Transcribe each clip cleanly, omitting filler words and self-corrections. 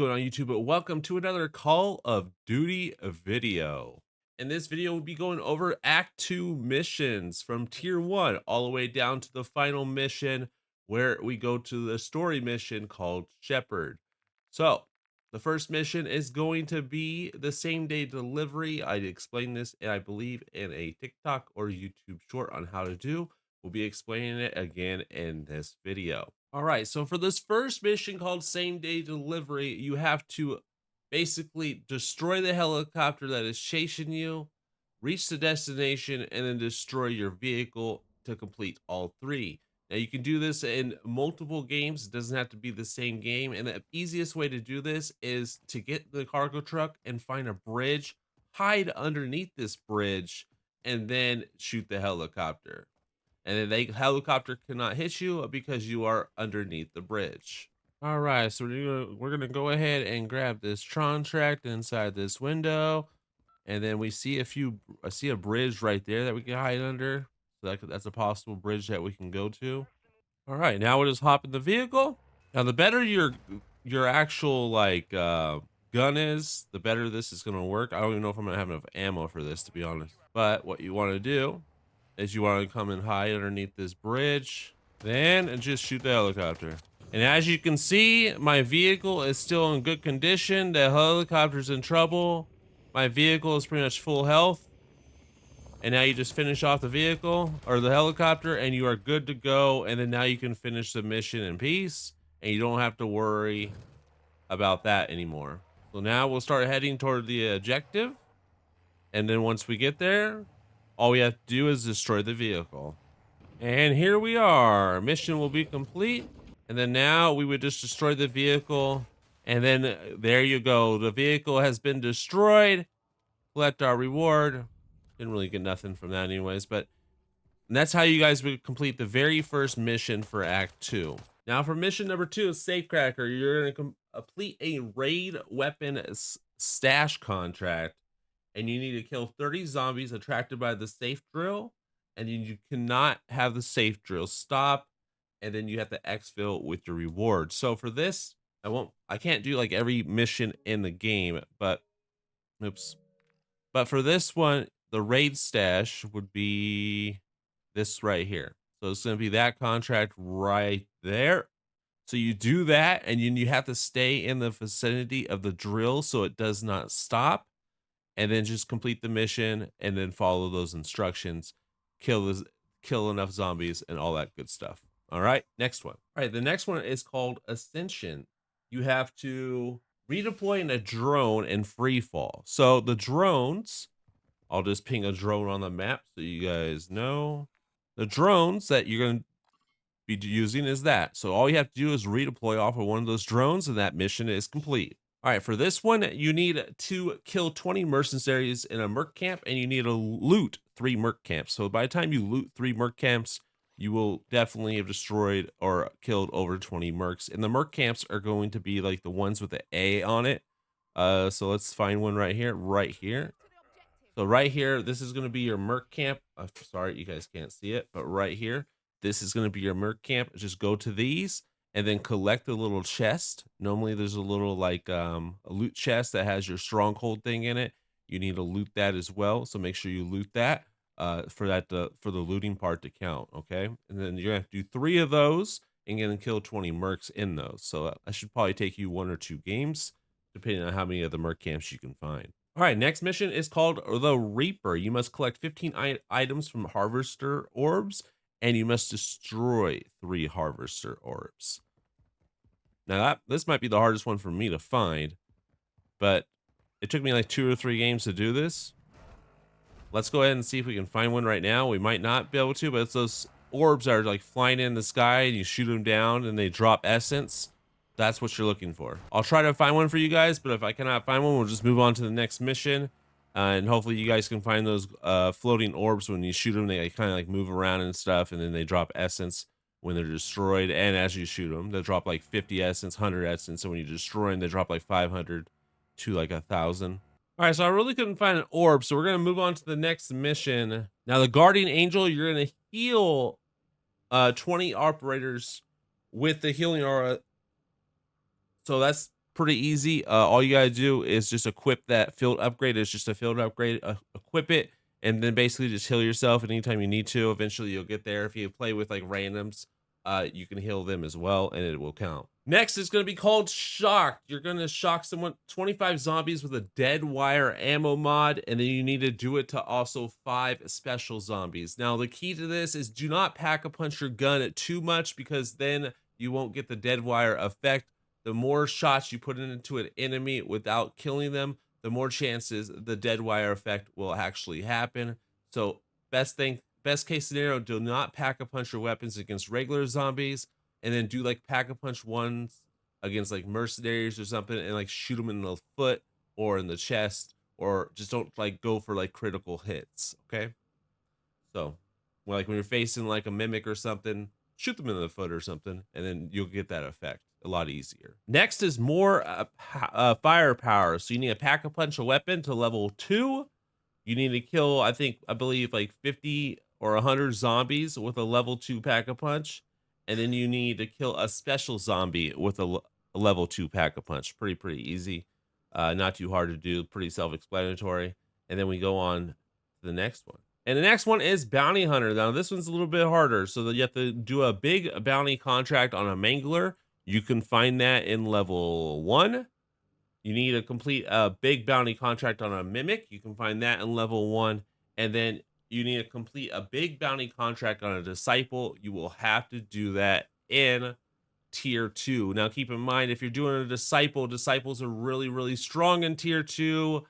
going on YouTube? But welcome to another Call of Duty video. In this video, we'll be going over Act 2 missions from Tier 1 all the way down to the final mission where we go to the story mission called Shepherd. So, the first mission is going to be the same day delivery. I explained this, I believe, in a TikTok or YouTube short on how to do. We'll be explaining it again in this video. All right, so for this first mission called Same Day Delivery, you have to basically destroy the helicopter that is chasing you, reach the destination, and then destroy your vehicle to complete all three. Now, you can do this in multiple games. It doesn't have to be the same game. And the easiest way to do this is to get the cargo truck and find a bridge, hide underneath this bridge, and then shoot the helicopter. And then the helicopter cannot hit you because you are underneath the bridge. All right, so we're gonna go ahead and grab this contract inside this window, and then we see I see a bridge right there that we can hide under. So that's a possible bridge that we can go to. All right, now we'll just hop in the vehicle. Now, the better your actual gun is, the better this is gonna work. I don't even know if I'm gonna have enough ammo for this, to be honest. But what you want to do is you want to come and hide underneath this bridge, then and just shoot the helicopter. And as you can see, my vehicle is still in good condition. The helicopter's in trouble. My vehicle is pretty much full health. And now you just finish off the vehicle or the helicopter and you are good to go. And then now you can finish the mission in peace and you don't have to worry about that anymore. So now we'll start heading toward the objective. And then once we get there, all we have to do is destroy the vehicle. And here we are. Mission will be complete. And then now we would just destroy the vehicle. And then there you go. The vehicle has been destroyed. Collect our reward. Didn't really get nothing from that anyways. But that's how you guys would complete the very first mission for Act 2. Now for mission number 2 is Safecracker. You're going to complete a raid weapon stash contract. And you need to kill 30 zombies attracted by the safe drill. And you cannot have the safe drill stop. And then you have to exfil with your reward. So for this, I can't do like every mission in the game, but oops. But for this one, the raid stash would be this right here. So it's going to be that contract right there. So you do that, and then you have to stay in the vicinity of the drill so it does not stop. And then just complete the mission and then follow those instructions, kill enough zombies and all that good stuff. All right, next one. All right, the next one is called Ascension. You have to redeploy in a drone in free fall. So the drones, I'll just ping a drone on the map so you guys know. The drones that you're going to be using is that. So all you have to do is redeploy off of one of those drones and that mission is complete. All right, for this one, you need to kill 20 mercenaries in a merc camp, and you need to loot 3 merc camps. So by the time you loot 3 merc camps, you will definitely have destroyed or killed over 20 mercs. And the merc camps are going to be like the ones with the A on it. So let's find one right here, So right here, this is going to be your merc camp. Sorry, you guys can't see it, but right here, this is going to be your merc camp. Just go to these and then collect the little chest. Normally there's a little like a loot chest that has your stronghold thing in it. You need to loot that as well. So make sure you loot that for the looting part to count. Okay. And then you're gonna have to do 3 of those and gonna kill 20 mercs in those. So that should probably take you 1 or 2 games, depending on how many of the merc camps you can find. All right, next mission is called the Reaper. You must collect 15 items from harvester orbs, and you must destroy 3 harvester orbs. Now this might be the hardest one for me to find, but it took me like 2 or 3 games to do this. Let's go ahead and see if we can find one right now. We might not be able to, but it's those orbs that are like flying in the sky and you shoot them down and they drop essence. That's what you're looking for. I'll try to find one for you guys, but if I cannot find one, we'll just move on to the next mission. And hopefully you guys can find those floating orbs. When you shoot them, they kind of like move around and stuff, and then they drop essence when they're destroyed. And as you shoot them, they drop like 50 essence, 100 essence. So when you destroy them, they drop like 500 to like 1,000. All right, so I really couldn't find an orb, so we're gonna move on to the next mission. Now, the Guardian Angel, you're gonna heal 20 operators with the healing aura. So that's pretty easy. All you gotta do is just equip that field upgrade. It's just a field upgrade. Equip it, and then basically just heal yourself anytime you need to. Eventually, you'll get there. If you play with like randoms, you can heal them as well, and it will count. Next is going to be called Shocked. You're going to shock someone 25 zombies with a dead wire ammo mod, and then you need to do it to also 5 special zombies. Now, the key to this is do not pack a punch your gun too much, because then you won't get the dead wire effect. The more shots you put into an enemy without killing them, the more chances the dead wire effect will actually happen. So best case scenario, do not pack a punch your weapons against regular zombies, and then do like pack a punch ones against like mercenaries or something, and like shoot them in the foot or in the chest, or just don't like go for like critical hits. Okay, so like when you're facing like a mimic or something, shoot them in the foot or something, and then you'll get that effect a lot easier. Next is more firepower. So you need to pack a punch a weapon to level 2. You need to kill, I believe like 50 or 100 zombies with a level 2 pack a punch, and then you need to kill a special zombie with a level 2 pack a punch. Pretty easy, not too hard to do, pretty self-explanatory. And then we go on to the next one. And the next one is Bounty Hunter. Now, this one's a little bit harder. So that you have to do a big bounty contract on a Mangler. You can find that in level 1. You need to complete a big bounty contract on a Mimic. You can find that in level 1. And then you need to complete a big bounty contract on a Disciple. You will have to do that in tier 2. Now, keep in mind, if you're doing a disciples are really strong in tier 2.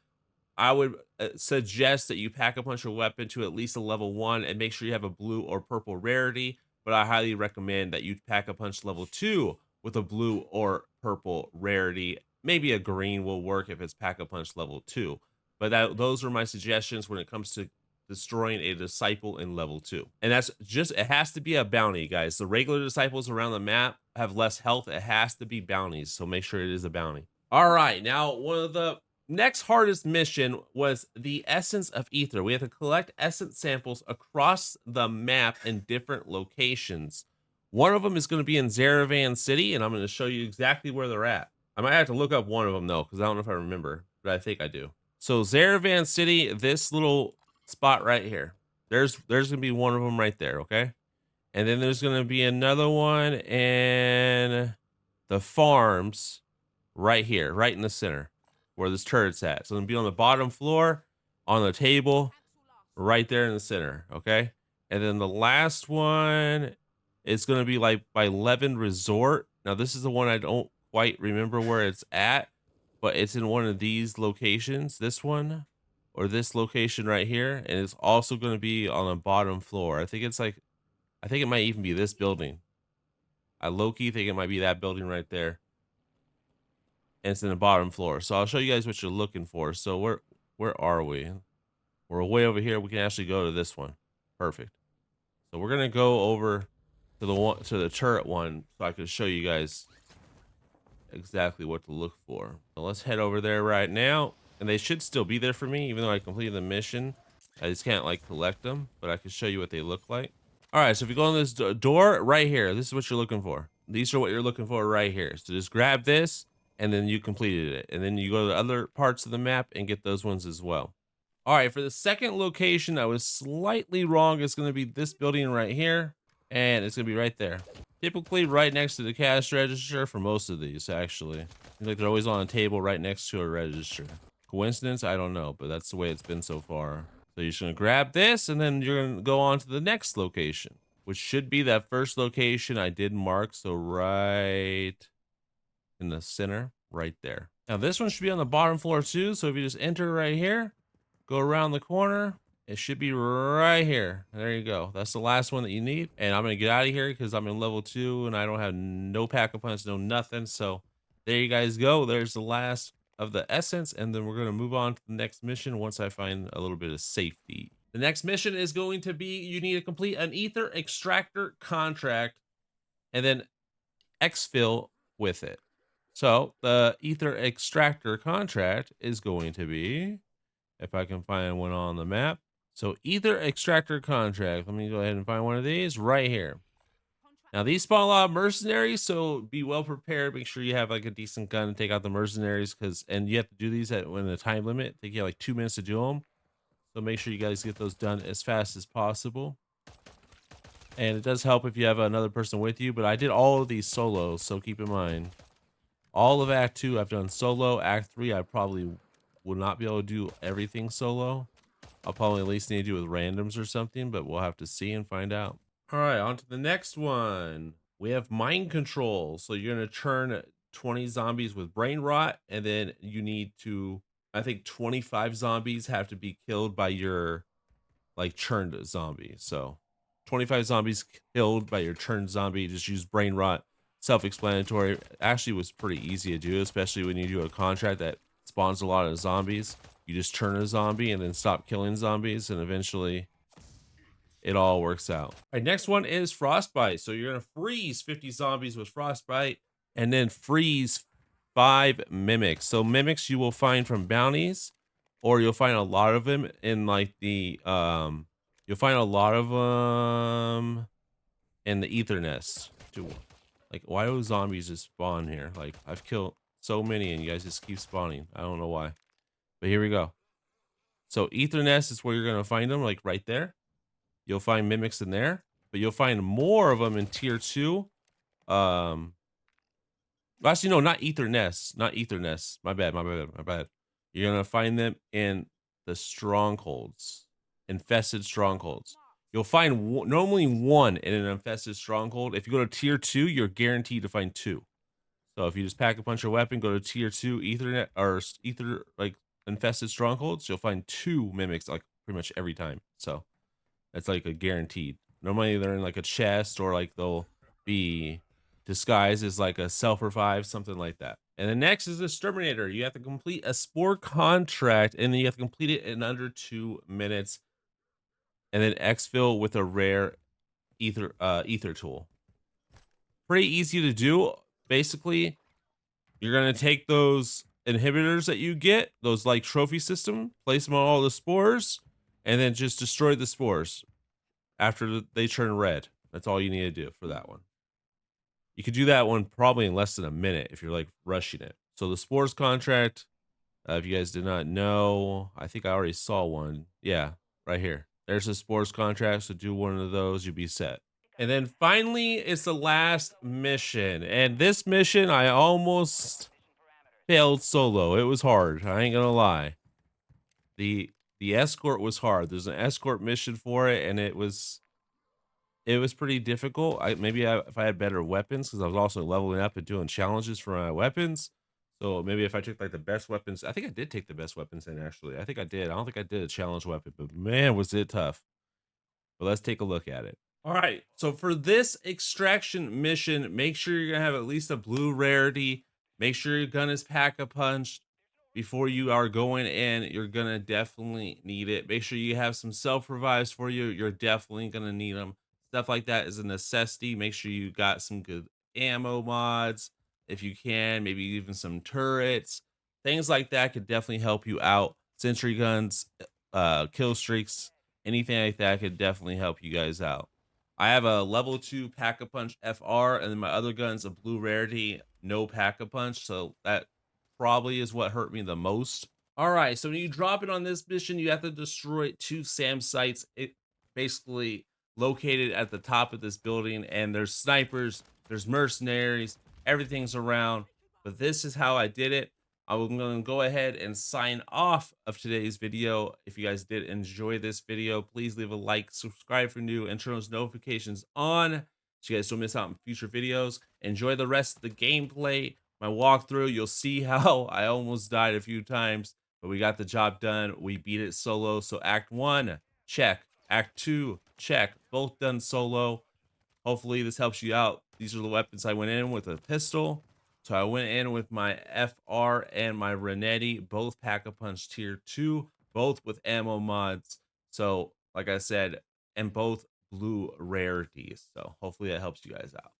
I would suggest that you pack a punch your weapon to at least a level 1 and make sure you have a blue or purple rarity. But I highly recommend that you pack a punch level 2 with a blue or purple rarity. Maybe a green will work if it's pack a punch level 2. But those are my suggestions when it comes to destroying a disciple in level 2. And that's just, it has to be a bounty, guys. The regular disciples around the map have less health. It has to be bounties, so make sure it is a bounty. All right, now one of the next hardest mission was the Essence of Ether. We have to collect essence samples across the map in different locations. One of them is going to be in Zaravan City, and I'm going to show you exactly where they're at. I might have to look up one of them though, because I don't know if I remember, but I think I do. So Zaravan City, this little spot right here. There's gonna be one of them right there, okay? And then there's gonna be another one in the farms right here, right in the center, where this turret's at. So it'll be on the bottom floor, on the table, right there in the center, okay? And then the last one is gonna be like by Levin Resort. Now this is the one I don't quite remember where it's at, but it's in one of these locations, this one or this location right here, and it's also going to be on the bottom floor. I think it might even be this building. I low-key think it might be that building right there, and it's in the bottom floor. So I'll show you guys what you're looking for. So where are we? We're way over here. We can actually go to this one. Perfect. So we're gonna go over to the turret one, so I can show you guys exactly what to look for. So let's head over there right now, and they should still be there for me, even though I completed the mission. I just can't like collect them, but I can show you what they look like. All right, so if you go in this door right here, this is what you're looking for. These are what you're looking for right here. So just grab this, and then you completed it, and then you go to the other parts of the map and get those ones as well. All right, for the second location, I was slightly wrong. It's going to be this building right here, and it's going to be right there. Typically right next to the cash register for most of these, actually. Seems like they're always on a table right next to a register. Coincidence? I don't know, but that's the way it's been so far. So you're just gonna grab this, and then you're gonna go on to the next location, which should be that first location I did mark. So right in the center, right there. Now this one should be on the bottom floor too. So if you just enter right here, go around the corner, it should be right here. There you go. That's the last one that you need. And I'm going to get out of here because I'm in level 2 and I don't have no pack-a-punch, no nothing. So there you guys go. There's the last of the essence. And then we're going to move on to the next mission once I find a little bit of safety. The next mission is going to be, you need to complete an ether extractor contract and then exfil with it. So the ether extractor contract is going to be, if I can find one on the map. So ether extractor contract, let me go ahead and find one of these right here. Now these spawn a lot of mercenaries, so be well prepared. Make sure you have like a decent gun to take out the mercenaries, because and you have to do these at when the time limit. They get like 2 minutes to do them, so make sure you guys get those done as fast as possible. And it does help if you have another person with you. But I did all of these solo, so keep in mind all of Act 2 I've done solo. Act 3 I probably will not be able to do everything solo. I'll probably at least need to do with randoms or something, but we'll have to see and find out. All right, on to the next one. We have mind control. So you're gonna turn 20 zombies with brain rot, and then you need to, I think 25 zombies have to be killed by your like churned zombie. So 25 zombies killed by your churned zombie. Just use brain rot. Self-explanatory. Actually was pretty easy to do, especially when you do a contract that spawns a lot of zombies. You just turn a zombie and then stop killing zombies, and eventually it all works out. All right, next one is frostbite. So you're gonna freeze 50 zombies with frostbite, and then freeze 5 mimics. So mimics you will find from bounties, or you'll find a lot of them in like the you'll find a lot of them in the ether nest too. Like, why do zombies just spawn here? Like, I've killed so many and you guys just keep spawning. I don't know why, but here we go. So ether nest is where you're gonna find them, like right there. You'll find mimics in there, but you'll find more of them in tier 2. Well, actually, no, not ether nests, not ether nests. My bad, my bad, my bad. You're gonna find them in the strongholds, infested strongholds. You'll find normally one in an infested stronghold. If you go to tier 2, you're guaranteed to find 2. So if you just pack a punch your weapon, go to tier 2 Ethernet or ether like infested strongholds, you'll find 2 mimics like pretty much every time. So that's like a guaranteed. Normally they're in like a chest, or like they'll be disguised as like a self revive, something like that. And the next is exterminator. You have to complete a spore contract, and then you have to complete it in under 2 minutes. And then exfil with a rare ether tool. Pretty easy to do. Basically, you're gonna take those inhibitors that you get, those like trophy system, place them on all the spores, and then just destroy the spores after they turn red. That's all you need to do for that one. You could do that one probably in less than a minute if you're like rushing it. So the spores contract, if you guys did not know, I think I already saw one. Yeah, right here. There's a spores contract. So do one of those, you'll be set. And then finally, it's the last mission. And this mission, I almost failed solo. It was hard. I ain't gonna lie. The escort was hard. There's an escort mission for it, and it was pretty difficult. If I had better weapons, because I was also leveling up and doing challenges for my weapons. So maybe if I took like the best weapons, I think I did take the best weapons in actually. I think I did. I don't think I did a challenge weapon, but man, was it tough. But let's take a look at it. All right. So for this extraction mission, make sure you're gonna have at least a blue rarity. Make sure your gun is pack a punch before you are going in. You're gonna definitely need it. Make sure you have some self revives for you. You're definitely gonna need them. Stuff like that is a necessity. Make sure you got some good ammo mods if you can. Maybe even some turrets. Things like that could definitely help you out. Sentry guns, kill streaks, anything like that could definitely help you guys out. I have a level 2 Pack-a-Punch FR, and then my other gun's a blue rarity, no Pack-a-Punch, so that probably is what hurt me the most. All right, so when you drop it on this mission, you have to destroy 2 SAM sites. It basically located at the top of this building, and there's snipers, there's mercenaries, everything's around. But this is how I did it. I'm going to go ahead and sign off of today's video. If you guys did enjoy this video, please leave a like, subscribe for new, and turn those notifications on so you guys don't miss out on future videos. Enjoy the rest of the gameplay, my walkthrough. You'll see how I almost died a few times, but we got the job done. We beat it solo. So Act 1, check. Act 2, check. Both done solo. Hopefully this helps you out. These are the weapons I went in with: a pistol. So I went in with my FR and my Renetti, both Pack-a-Punch tier 2, both with ammo mods. So like I said, and both blue rarities. So hopefully that helps you guys out.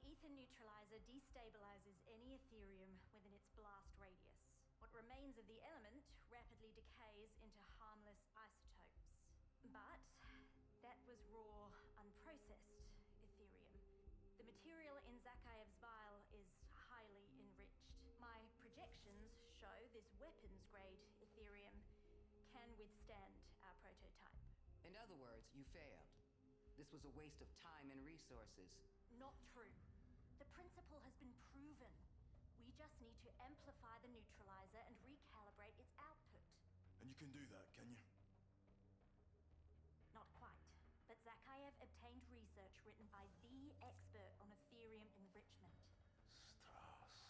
ether neutralizer destabilizes any Ethereum within its blast radius. What remains of the element rapidly decays into harmless isotopes. But that was raw, unprocessed Ethereum. The material in Zakhaev's vial is highly enriched. My projections show this weapons-grade Ethereum can withstand our prototype. In other words, you failed. This was a waste of time and resources. Not true. The principle has been proven. We just need to amplify the neutralizer and recalibrate its output. And you can do that, can you? Not quite. But Zakhaev obtained research written by the expert on Ethereum enrichment. Strauss.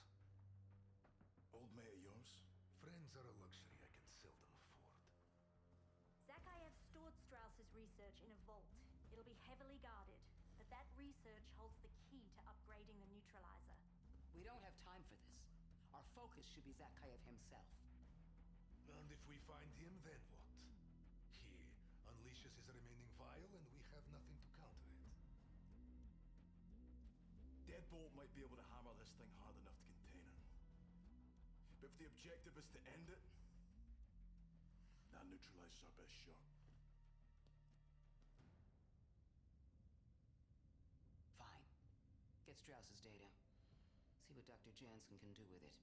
Old mate of yours? Friends are a luxury I can seldom afford. Zakhaev stored Strauss's research in a vault. It'll be heavily guarded, but that research holds the key to upgrading the neutralizer. We don't have time for this. Our focus should be Zakhaev himself. And if we find him, then what? He unleashes his remaining vial and we have nothing to counter it. Deadbolt might be able to hammer this thing hard enough to contain it. But if the objective is to end it, that neutralizes our best shot. Fine. Get Strauss's data. See what Dr. Jansen can do with it.